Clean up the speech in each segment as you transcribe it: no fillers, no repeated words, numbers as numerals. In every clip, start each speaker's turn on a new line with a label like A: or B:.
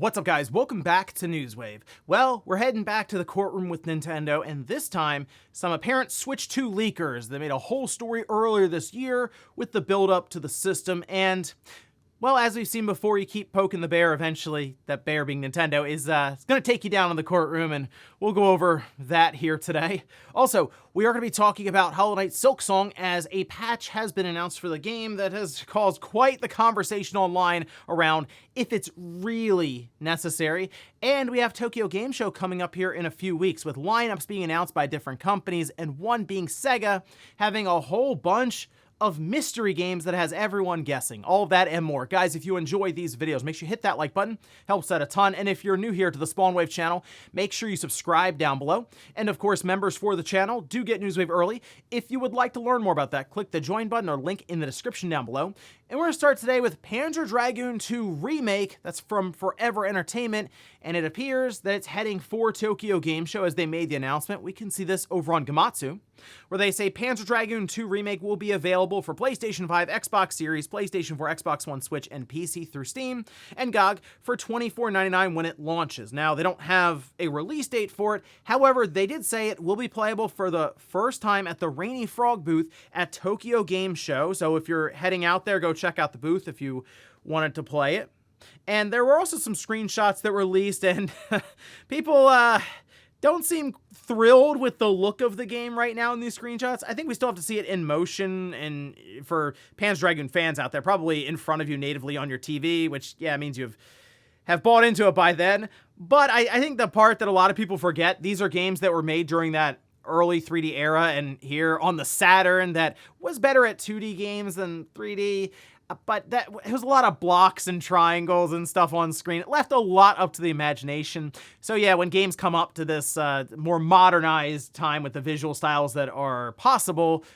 A: What's up, guys? Welcome back to Newswave. Well, we're heading back to the courtroom with Nintendo, and this time, some apparent Switch 2 leakers. They made a whole story earlier this year with the build-up to the system, and well, as we've seen before, you keep poking the bear, eventually, that bear being Nintendo, is going to take you down in the courtroom, and we'll go over that here today. Also, we are going to be talking about Hollow Knight Silksong, as a patch has been announced for the game that has caused quite the conversation online around if it's really necessary. And we have Tokyo Game Show coming up here in a few weeks, with lineups being announced by different companies, and one being SEGA having a whole bunch of mystery games that has everyone guessing. All of that and more. Guys, if you enjoy these videos, make sure you hit that like button. Helps out a ton. And if you're new here to the Spawnwave channel, make sure you subscribe down below. And of course, members for the channel do get Newswave early. If you would like to learn more about that, click the join button or link in the description down below. And we're going to start today with Panzer Dragoon 2 Remake. That's from Forever Entertainment. And it appears that it's heading for Tokyo Game Show as they made the announcement. We can see this over on Gematsu, where they say Panzer Dragoon 2 Remake will be available for PlayStation 5, Xbox Series, PlayStation 4, Xbox One, Switch, and PC through Steam and GOG for $24.99 when it launches. Now, they don't have a release date for it. However, they did say it will be playable for the first time at the Rainy Frog booth at Tokyo Game Show. So if you're heading out there, go check out the booth if you wanted to play it. And there were also some screenshots that were released, and people don't seem thrilled with the look of the game right now in these screenshots. I think we still have to see it in motion, and for Panzer Dragoon fans out there, probably in front of you natively on your TV, which, yeah, means you have bought into it by then. But I think the part that a lot of people forget, these are games that were made during that early 3D era, and here on the Saturn that was better at 2D games than 3D. But it was a lot of blocks and triangles and stuff on screen. It left a lot up to the imagination. So yeah, when games come up to this more modernized time with the visual styles that are possible,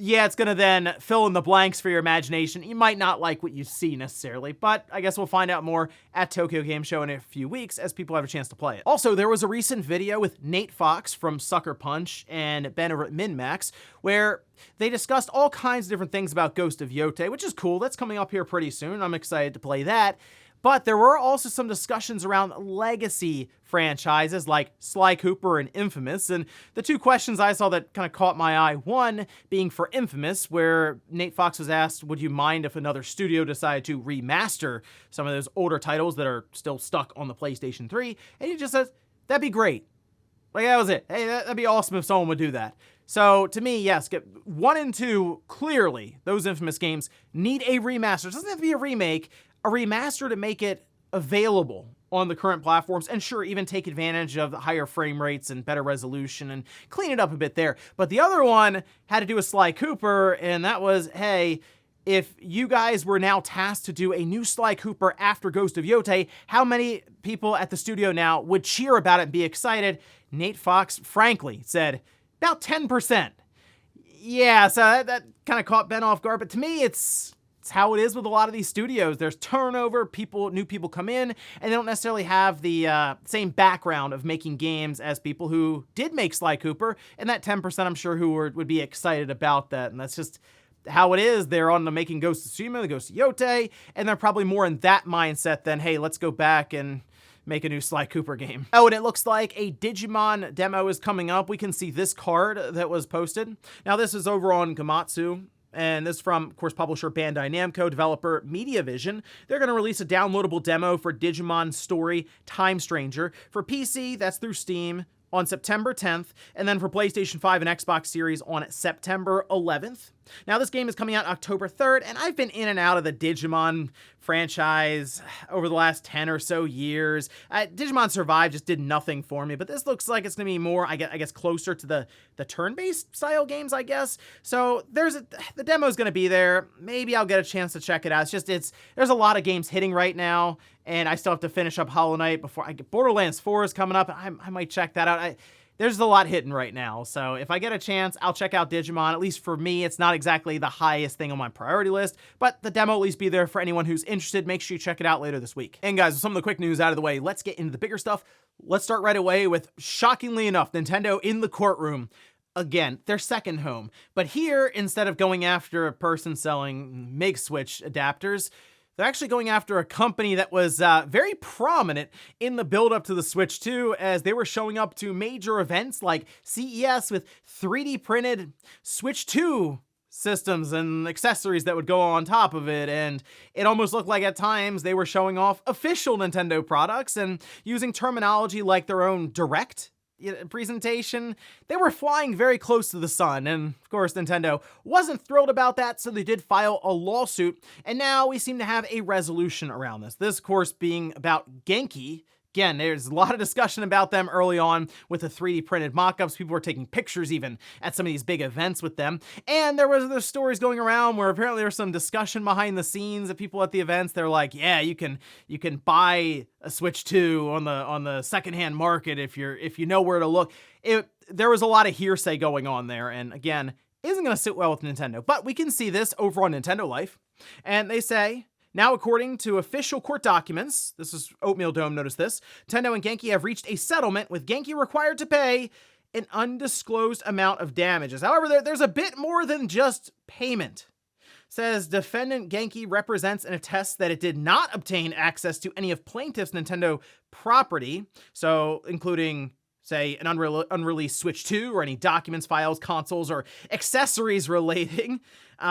A: yeah, it's going to then fill in the blanks for your imagination. You might not like what you see necessarily, but I guess we'll find out more at Tokyo Game Show in a few weeks as people have a chance to play it. Also, there was a recent video with Nate Fox from Sucker Punch and Ben over at MinMax, where they discussed all kinds of different things about Ghost of Yotei, which is cool. That's coming up here pretty soon. I'm excited to play that. But there were also some discussions around legacy franchises like Sly Cooper and Infamous, and the two questions I saw that kind of caught my eye, one being for Infamous, where Nate Fox was asked, would you mind if another studio decided to remaster some of those older titles that are still stuck on the PlayStation 3? And he just says, that'd be great. Like, that was it. Hey, that'd be awesome if someone would do that. So, to me, yes, 1 and 2, clearly, those Infamous games need a remaster. It doesn't have to be a remake, a remaster to make it available on the current platforms, and sure, even take advantage of the higher frame rates and better resolution and clean it up a bit there. But the other one had to do with Sly Cooper, and that was, hey, if you guys were now tasked to do a new Sly Cooper after Ghost of Yotei, how many people at the studio now would cheer about it and be excited? Nate Fox, frankly, said about 10%. Yeah, so that kind of caught Ben off guard, but to me, it's how it is with a lot of these studios. There's turnover, new people come in, and they don't necessarily have the same background of making games as people who did make Sly Cooper, and that 10% I'm sure who would be excited about that, and that's just how it is. They're on to making Ghost of Tsushima, the Ghost of Yotei, and they're probably more in that mindset than, hey, let's go back and make a new Sly Cooper game. Oh, and it looks like a Digimon demo is coming up. We can see this card that was posted. Now, this is over on Gematsu, and this is from, of course, publisher Bandai Namco, developer Mediavision. They're going to release a downloadable demo for Digimon Story Time Stranger. For PC, that's through Steam on September 10th, and then for PlayStation 5 and Xbox Series on September 11th. Now, this game is coming out October 3rd, and I've been in and out of the Digimon franchise over the last 10 or so years. Digimon Survive just did nothing for me, but this looks like it's going to be more, I guess, closer to the turn-based style games, I guess. So the demo's going to be there. Maybe I'll get a chance to check it out. There's a lot of games hitting right now, and I still have to finish up Hollow Knight before I get Borderlands 4 is coming up. I might check that out. There's a lot hitting right now, so if I get a chance, I'll check out Digimon. At least for me, it's not exactly the highest thing on my priority list, but the demo will at least be there for anyone who's interested. Make sure you check it out later this week. And guys, with some of the quick news out of the way, let's get into the bigger stuff. Let's start right away with, shockingly enough, Nintendo in the courtroom. Again, their second home. But here, instead of going after a person selling Make Switch adapters, They're actually going after a company that was very prominent in the build-up to the Switch 2, as they were showing up to major events like CES with 3D printed Switch 2 systems and accessories that would go on top of it, and it almost looked like at times they were showing off official Nintendo products and using terminology like their own direct presentation. They were flying very close to the sun, and of course Nintendo wasn't thrilled about that, so they did file a lawsuit, and now we seem to have a resolution around this. This, of course, being about Genki. Again, there's a lot of discussion about them early on with the 3D printed mock-ups. People were taking pictures even at some of these big events with them. And there was the stories going around where apparently there's some discussion behind the scenes of people at the events. They're like, yeah, you can buy a Switch 2 on the secondhand market if you know where to look. There was a lot of hearsay going on there, and again, isn't going to sit well with Nintendo. But we can see this over on Nintendo Life, and they say, now, according to official court documents, this is Oatmeal Dome, notice this, Nintendo and Genki have reached a settlement with Genki required to pay an undisclosed amount of damages. However, there's a bit more than just payment. Says defendant Genki represents and attests that it did not obtain access to any of plaintiff's Nintendo property, so including, say, an unreleased Switch 2 or any documents, files, consoles, or accessories relating,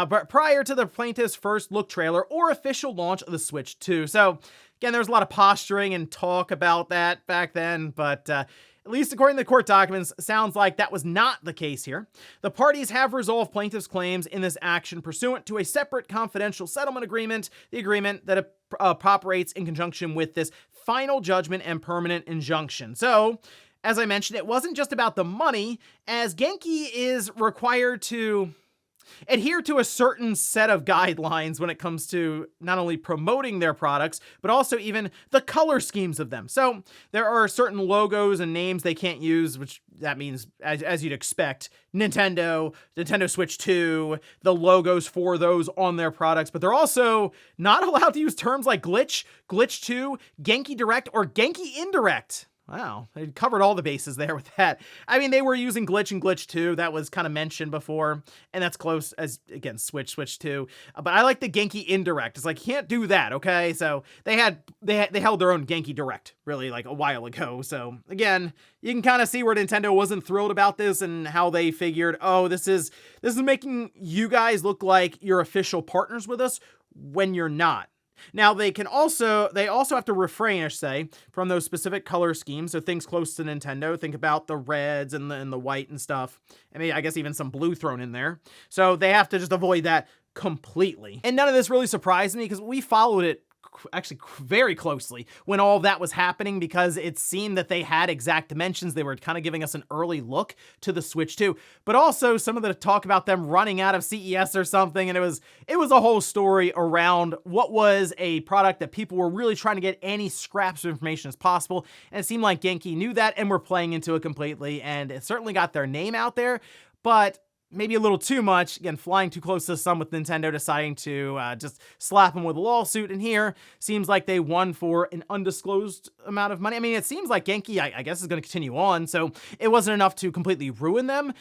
A: but prior to the plaintiff's first look trailer or official launch of the Switch 2. So, again, there was a lot of posturing and talk about that back then, but at least according to the court documents, sounds like that was not the case here. The parties have resolved plaintiff's claims in this action pursuant to a separate confidential settlement agreement, the agreement that operates in conjunction with this final judgment and permanent injunction. So, as I mentioned, it wasn't just about the money, as Genki is required to adhere to a certain set of guidelines when it comes to not only promoting their products, but also even the color schemes of them. So there are certain logos and names they can't use, which that means, as you'd expect, Nintendo Switch 2, the logos for those on their products, but they're also not allowed to use terms like glitch, glitch 2, Genki Direct, or Genki Indirect. Wow, they covered all the bases there with that. I mean, they were using Glitch and Glitch 2. That was kind of mentioned before, and that's close as, again, Switch 2. But I like the Genki Indirect. It's like, can't do that, okay? So they held their own Genki Direct, really, like a while ago. So again, you can kind of see where Nintendo wasn't thrilled about this and how they figured, oh, this is making you guys look like you're official partners with us when you're not. Now, they also have to refrain, I should say, from those specific color schemes, so things close to Nintendo. Think about the reds and the white and stuff. I mean, I guess even some blue thrown in there. So they have to just avoid that completely. And none of this really surprised me because we followed it actually very closely when all that was happening, because it seemed that they had exact dimensions. They were kind of giving us an early look to the Switch 2, but also some of the talk about them running out of CES or something, and it was a whole story around what was a product that people were really trying to get any scraps of information as possible, and it seemed like Genki knew that and were playing into it completely, and it certainly got their name out there, but maybe a little too much, again, flying too close to the sun with Nintendo deciding to just slap them with a lawsuit, and here seems like they won for an undisclosed amount of money. I mean, it seems like Genki, I guess, is going to continue on, so it wasn't enough to completely ruin them,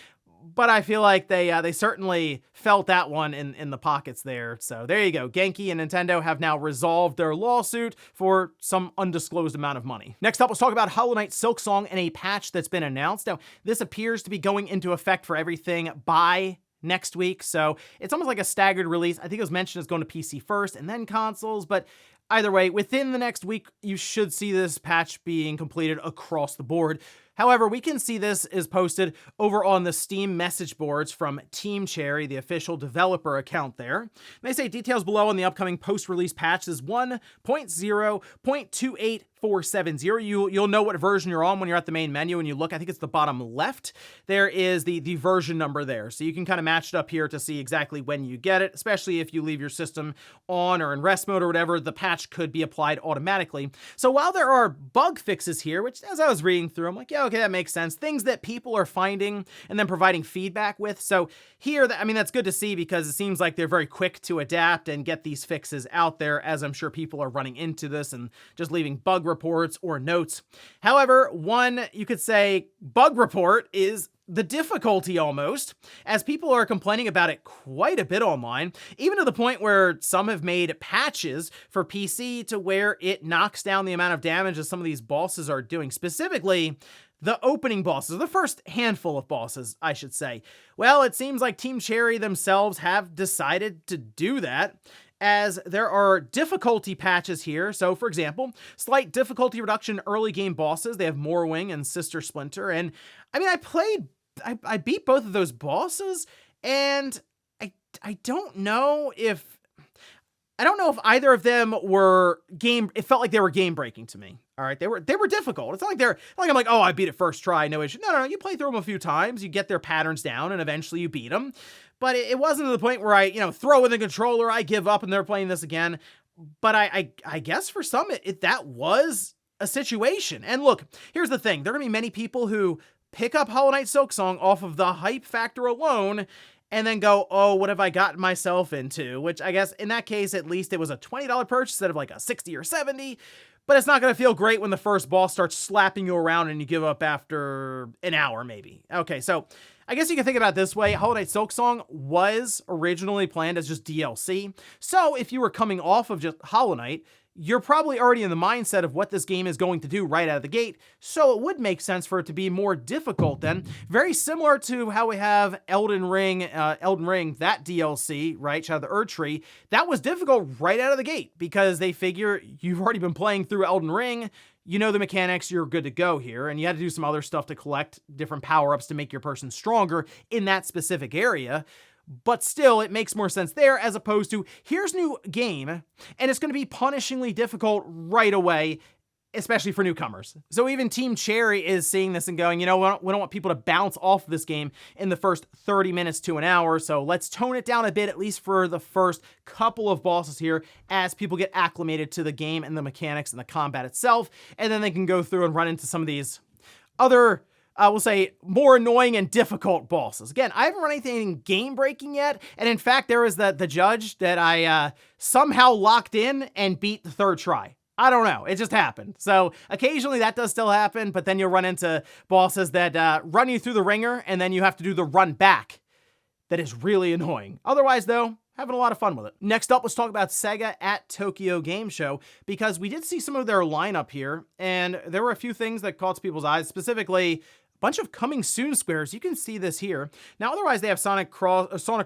A: but I feel like they certainly felt that one in the pockets there. So there you go. Genki and Nintendo have now resolved their lawsuit for some undisclosed amount of money. Next up, let's talk about Hollow Knight Silksong and a patch that's been announced. Now, this appears to be going into effect for everything by next week, so it's almost like a staggered release. I think it was mentioned it's going to PC first and then consoles, but either way, within the next week, you should see this patch being completed across the board. However, we can see this is posted over on the Steam message boards from Team Cherry, the official developer account there. And they say details below on the upcoming post-release patch is 1.0.28470. You'll know what version you're on when you're at the main menu and you look. I think it's the bottom left. There is the version number there. So you can kind of match it up here to see exactly when you get it, especially if you leave your system on or in rest mode or whatever, the patch could be applied automatically. So while there are bug fixes here, which as I was reading through, I'm like, yeah, okay, that makes sense. Things that people are finding and then providing feedback with. So here, I mean, that's good to see because it seems like they're very quick to adapt and get these fixes out there, as I'm sure people are running into this and just leaving bug reports or notes. However, one, you could say, bug report is the difficulty almost, as people are complaining about it quite a bit online, even to the point where some have made patches for PC to where it knocks down the amount of damage that some of these bosses are doing, specifically the opening bosses, the first handful of bosses, I should say. Well, it seems like Team Cherry themselves have decided to do that, as there are difficulty patches here. So, for example, slight difficulty reduction early game bosses. They have Morwing and Sister Splinter. And I mean, I beat both of those bosses, and I don't know if either of them were it felt like they were game breaking to me. All right. They were difficult. It's not like I'm like, oh, I beat it first try, no issue. No. You play through them a few times, you get their patterns down, and eventually you beat them. But it wasn't to the point where I, throw in the controller, I give up, and they're playing this again. But I guess for some, that was a situation. And look, here's the thing. There are going to be many people who pick up Hollow Knight Silksong off of the hype factor alone and then go, oh, what have I gotten myself into? Which I guess in that case, at least it was a $20 purchase instead of like a $60 or $70. But it's not going to feel great when the first boss starts slapping you around and you give up after an hour, maybe. Okay, so I guess you can think about it this way. Hollow Knight Silksong was originally planned as just DLC. So if you were coming off of just Hollow Knight, you're probably already in the mindset of what this game is going to do right out of the gate, so it would make sense for it to be more difficult then. Very similar to how we have Elden Ring, that DLC, right, Shadow of the Erdtree. That was difficult right out of the gate because they figure you've already been playing through Elden Ring, you know the mechanics, you're good to go here, and you had to do some other stuff to collect different power-ups to make your person stronger in that specific area. But still, it makes more sense there as opposed to, here's new game, and it's going to be punishingly difficult right away, especially for newcomers. So even Team Cherry is seeing this and going, we don't want people to bounce off this game in the first 30 minutes to an hour, so let's tone it down a bit, at least for the first couple of bosses here, as people get acclimated to the game and the mechanics and the combat itself, and then they can go through and run into some of these other, we'll say, more annoying and difficult bosses. Again, I haven't run anything game-breaking yet, and in fact, there was the judge that I somehow locked in and beat the third try. I don't know. It just happened. So occasionally that does still happen, but then you'll run into bosses that run you through the ringer, and then you have to do the run back. That is really annoying. Otherwise, though, having a lot of fun with it. Next up, let's talk about SEGA at Tokyo Game Show, because we did see some of their lineup here, and there were a few things that caught people's eyes, specifically bunch of coming soon squares. You can see this here. Now, otherwise, they have Sonic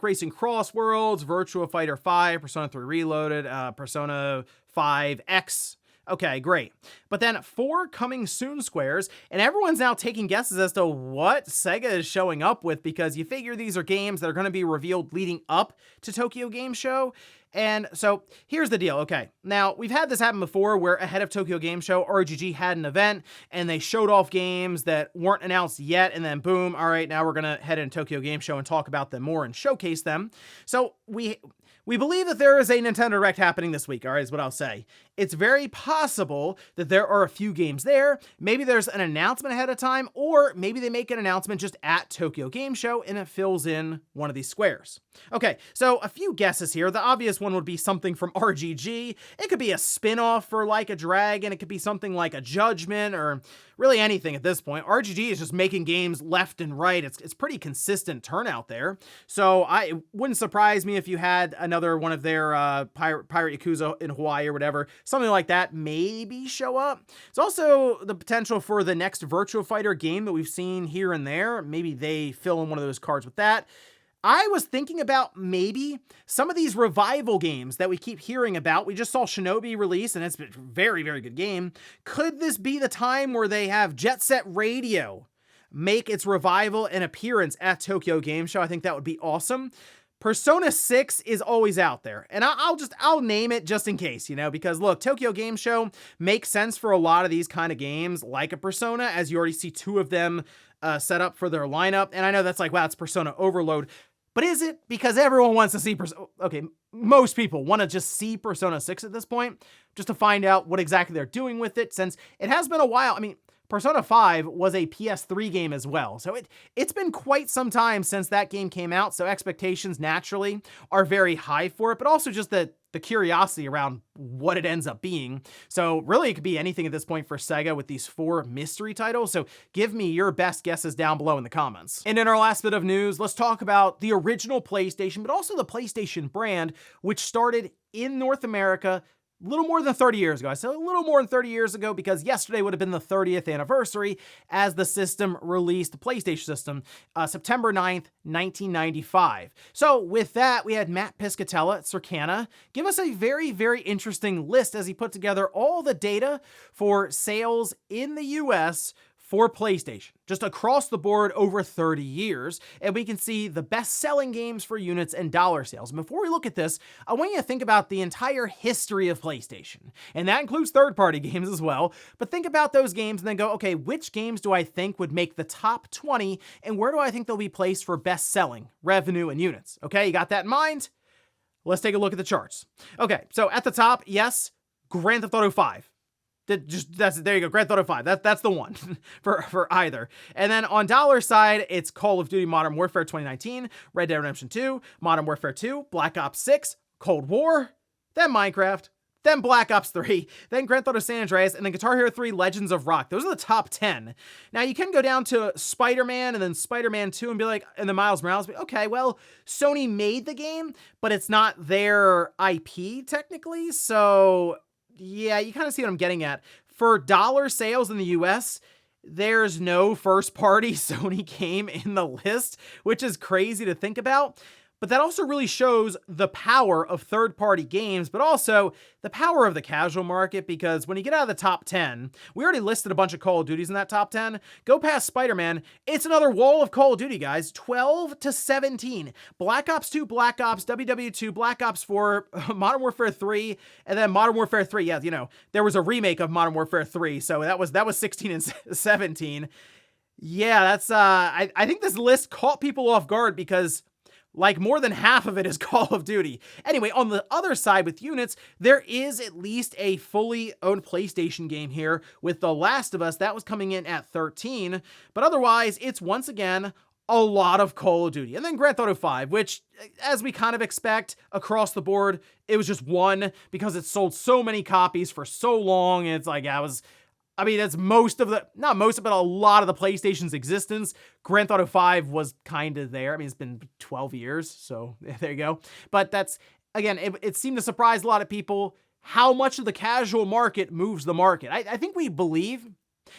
A: Racing Cross Worlds, Virtua Fighter 5, Persona 3 Reloaded, Persona 5 X. Okay, great. But then 4 coming soon squares, and everyone's now taking guesses as to what SEGA is showing up with, because you figure these are games that are going to be revealed leading up to Tokyo Game Show. And so here's the deal. Okay, now we've had this happen before where ahead of Tokyo Game Show, RGG had an event and they showed off games that weren't announced yet, and then boom, all right, now we're going to head into Tokyo Game Show and talk about them more and showcase them. So we believe that there is a Nintendo Direct happening this week, all right, is what I'll say. It's very possible that there are a few games there. Maybe there's an announcement ahead of time, or maybe they make an announcement just at Tokyo Game Show and it fills in one of these squares. Okay, so a few guesses here. The obvious one would be something from RGG. It could be a spin-off for Like a Dragon. It could be something like a Judgment, or really anything at this point. RGG is just making games left and right. It's pretty consistent turnout there. So it wouldn't surprise me if you had another one of their Pirate Yakuza in Hawaii or whatever. Something like that maybe show up. It's also the potential for the next Virtua Fighter game that we've seen here and there. Maybe they fill in one of those cards with that. I was thinking about maybe some of these revival games that we keep hearing about. We just saw Shinobi release, and it's a very, very good game. Could this be the time where they have Jet Set Radio make its revival and appearance at Tokyo Game Show? I think that would be awesome. Persona 6 is always out there, and I'll name it just in case, because look, Tokyo Game Show makes sense for a lot of these kind of games, like a Persona, as you already see 2 of them set up for their lineup. And I know that's like, wow, it's Persona overload. But is it? Because everyone wants to see most people want to just see Persona 6 at this point, just to find out what exactly they're doing with it, since it has been a while. I mean, Persona 5 was a PS3 game as well. So it's been quite some time since that game came out, so expectations naturally are very high for it, but also just the curiosity around what it ends up being. So really it could be anything at this point for Sega with these 4 mystery titles. So give me your best guesses down below in the comments. And in our last bit of news, let's talk about the original PlayStation, but also the PlayStation brand, which started in North America a little more than 30 years ago. I said a little more than 30 years ago because yesterday would have been the 30th anniversary as the system released, the PlayStation system, September 9th, 1995. So with that, we had Matt Piscatella at Circana give us a very, very interesting list as he put together all the data for sales in the US for PlayStation, just across the board over 30 years, and we can see the best-selling games for units and dollar sales. And before we look at this, I want you to think about the entire history of PlayStation, and that includes third-party games as well, but think about those games and then go, okay, which games do I think would make the top 20, and where do I think they'll be placed for best-selling, revenue, and units? Okay, you got that in mind? Let's take a look at the charts. Okay, so at the top, yes, Grand Theft Auto 5. There you go, Grand Theft Auto 5. That's the one for either. And then on dollar side, it's Call of Duty Modern Warfare 2019, Red Dead Redemption 2, Modern Warfare 2, Black Ops 6, Cold War, then Minecraft, then Black Ops 3, then Grand Theft Auto San Andreas, and then Guitar Hero 3 Legends of Rock. Those are the top 10. Now you can go down to Spider-Man and then Spider-Man 2 and be like, and then Miles Morales, okay, well, Sony made the game, but it's not their IP technically, so yeah, you kind of see what I'm getting at. For dollar sales in the US, there's no first-party Sony game in the list, which is crazy to think about. But that also really shows the power of third-party games, but also the power of the casual market, because when you get out of the top 10, we already listed a bunch of Call of Duties in that top 10. Go past Spider-Man, it's another wall of Call of Duty, guys. 12 to 17. Black Ops 2, Black Ops, WW2, Black Ops 4, Modern Warfare 3, and then Modern Warfare 3. Yeah, you know, there was a remake of Modern Warfare 3, so that was 16 and 17. Yeah, that's, I think this list caught people off guard because like more than half of it is Call of Duty. Anyway, on the other side with units, there is at least a fully owned PlayStation game here with The Last of Us. That was coming in at 13, but otherwise it's once again a lot of Call of Duty. And then Grand Theft Auto 5, which, as we kind of expect across the board, it was just one because it sold so many copies for so long. And it's like, that's most of the, not most of it, but a lot of the PlayStation's existence. Grand Theft Auto 5 was kind of there. I mean, it's been 12 years, so there you go. But that's, again, it seemed to surprise a lot of people how much of the casual market moves the market. I think we believe,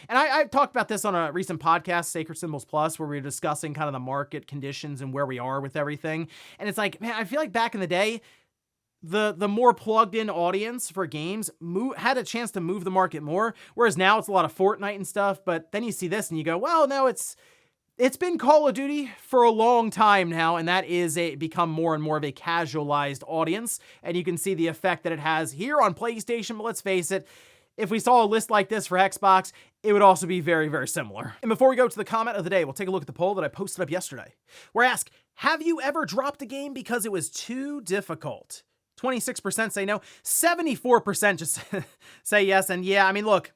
A: and I talked about this on a recent podcast, Sacred Symbols Plus, where we were discussing kind of the market conditions and where we are with everything. And it's like, man, I feel like back in the day, the more plugged in audience for games had a chance to move the market more, whereas now it's a lot of Fortnite and stuff. But then you see this and you go, well, no, it's been Call of Duty for a long time now, and that is become more and more of a casualized audience, and you can see the effect that it has here on PlayStation. But let's face it, if we saw a list like this for Xbox, it would also be very, very similar. And before we go to the comment of the day, we'll take a look at the poll that I posted up yesterday, where I ask, have you ever dropped a game because it was too difficult? 26% say no, 74% just say yes. And yeah, I mean, look,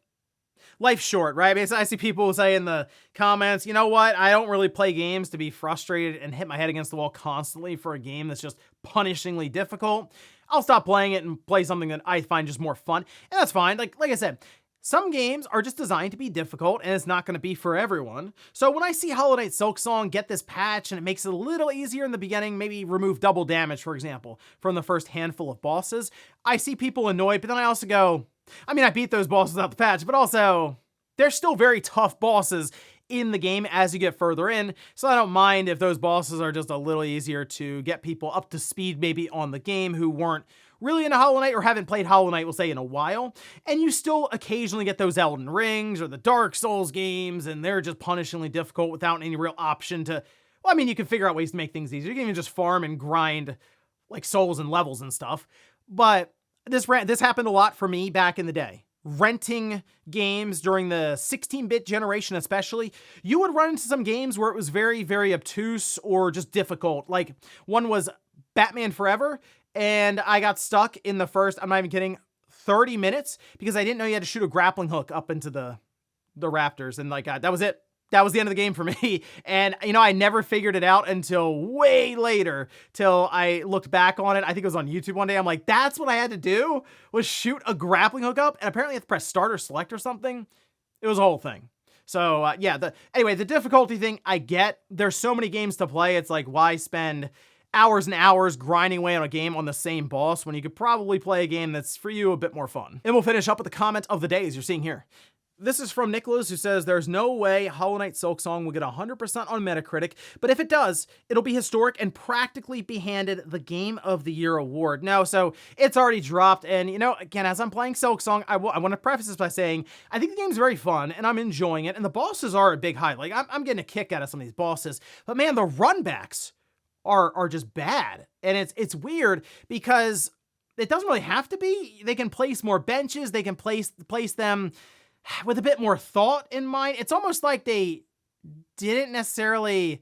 A: life's short, right? I mean, I see people say in the comments, you know what? I don't really play games to be frustrated and hit my head against the wall constantly for a game that's just punishingly difficult. I'll stop playing it and play something that I find just more fun. And that's fine. Like I said, some games are just designed to be difficult, and it's not going to be for everyone. So when I see Hollow Knight Silksong get this patch and it makes it a little easier in the beginning, maybe remove double damage, for example, from the first handful of bosses, I see people annoyed, but then I also go, I mean, I beat those bosses without the patch, but also they're still very tough bosses in the game as you get further in, so I don't mind if those bosses are just a little easier to get people up to speed maybe on the game who weren't really into Hollow Knight or haven't played Hollow Knight, we'll say, in a while. And you still occasionally get those Elden Rings or the Dark Souls games, and they're just punishingly difficult without any real option to, well, I mean, you can figure out ways to make things easier. You can even just farm and grind like souls and levels and stuff. But this happened a lot for me back in the day. Renting games during the 16-bit generation especially, you would run into some games where it was very, very obtuse or just difficult. Like, one was Batman Forever, and I got stuck in the first, I'm not even kidding, 30 minutes because I didn't know you had to shoot a grappling hook up into the the raptors, and like that was it. That was the end of the game for me. And, you know, I never figured it out until way later, till I looked back on it. I think it was on YouTube one day. I'm like, that's what I had to do, was shoot a grappling hook up. And apparently I have to press start or select or something. It was a whole thing. So yeah, anyway, the difficulty thing, I get. There's so many games to play. It's like, why spend hours and hours grinding away on a game on the same boss when you could probably play a game that's, for you, a bit more fun? And we'll finish up with the comment of the day, as you're seeing here. This is from Nicholas, who says, there's no way Hollow Knight Silksong will get 100% on Metacritic, but if it does, it'll be historic and practically be handed the Game of the Year award. No, so it's already dropped, and, you know, again, as I'm playing Silksong, I want to preface this by saying, I think the game's very fun, and I'm enjoying it, and the bosses are a big highlight. Like, I'm getting a kick out of some of these bosses, but man, the runbacks are just bad, and it's weird, because it doesn't really have to be. They can place more benches, they can place them with a bit more thought in mind. It's almost like they didn't necessarily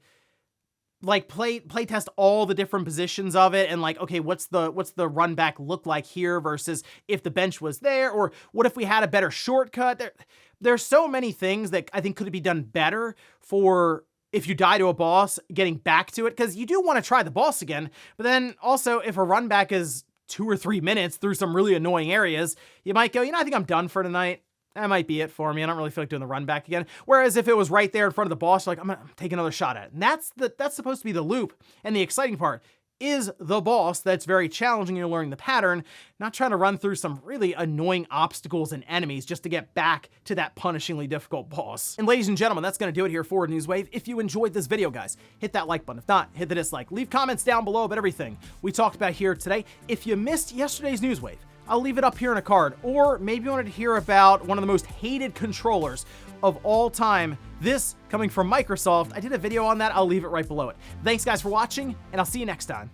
A: like play test all the different positions of it and like, okay, what's the run back look like here versus if the bench was there, or what if we had a better shortcut? There's so many things that I think could be done better for if you die to a boss, getting back to it, because you do want to try the boss again, but then also if a run back is 2 or 3 minutes through some really annoying areas, you might go, you know, I think I'm done for tonight. That might be it for me. I don't really feel like doing the run back again. Whereas if it was right there in front of the boss, like, I'm gonna take another shot at it. And that's supposed to be the loop. And the exciting part is the boss that's very challenging. You're learning the pattern, not trying to run through some really annoying obstacles and enemies just to get back to that punishingly difficult boss. And ladies and gentlemen, that's gonna do it here for Newswave. If you enjoyed this video, guys, hit that like button. If not, hit the dislike. Leave comments down below about everything we talked about here today. If you missed yesterday's Newswave, I'll leave it up here in a card, or maybe you wanted to hear about one of the most hated controllers of all time, this coming from Microsoft. I did a video on that. I'll leave it right below it. Thanks guys for watching, and I'll see you next time.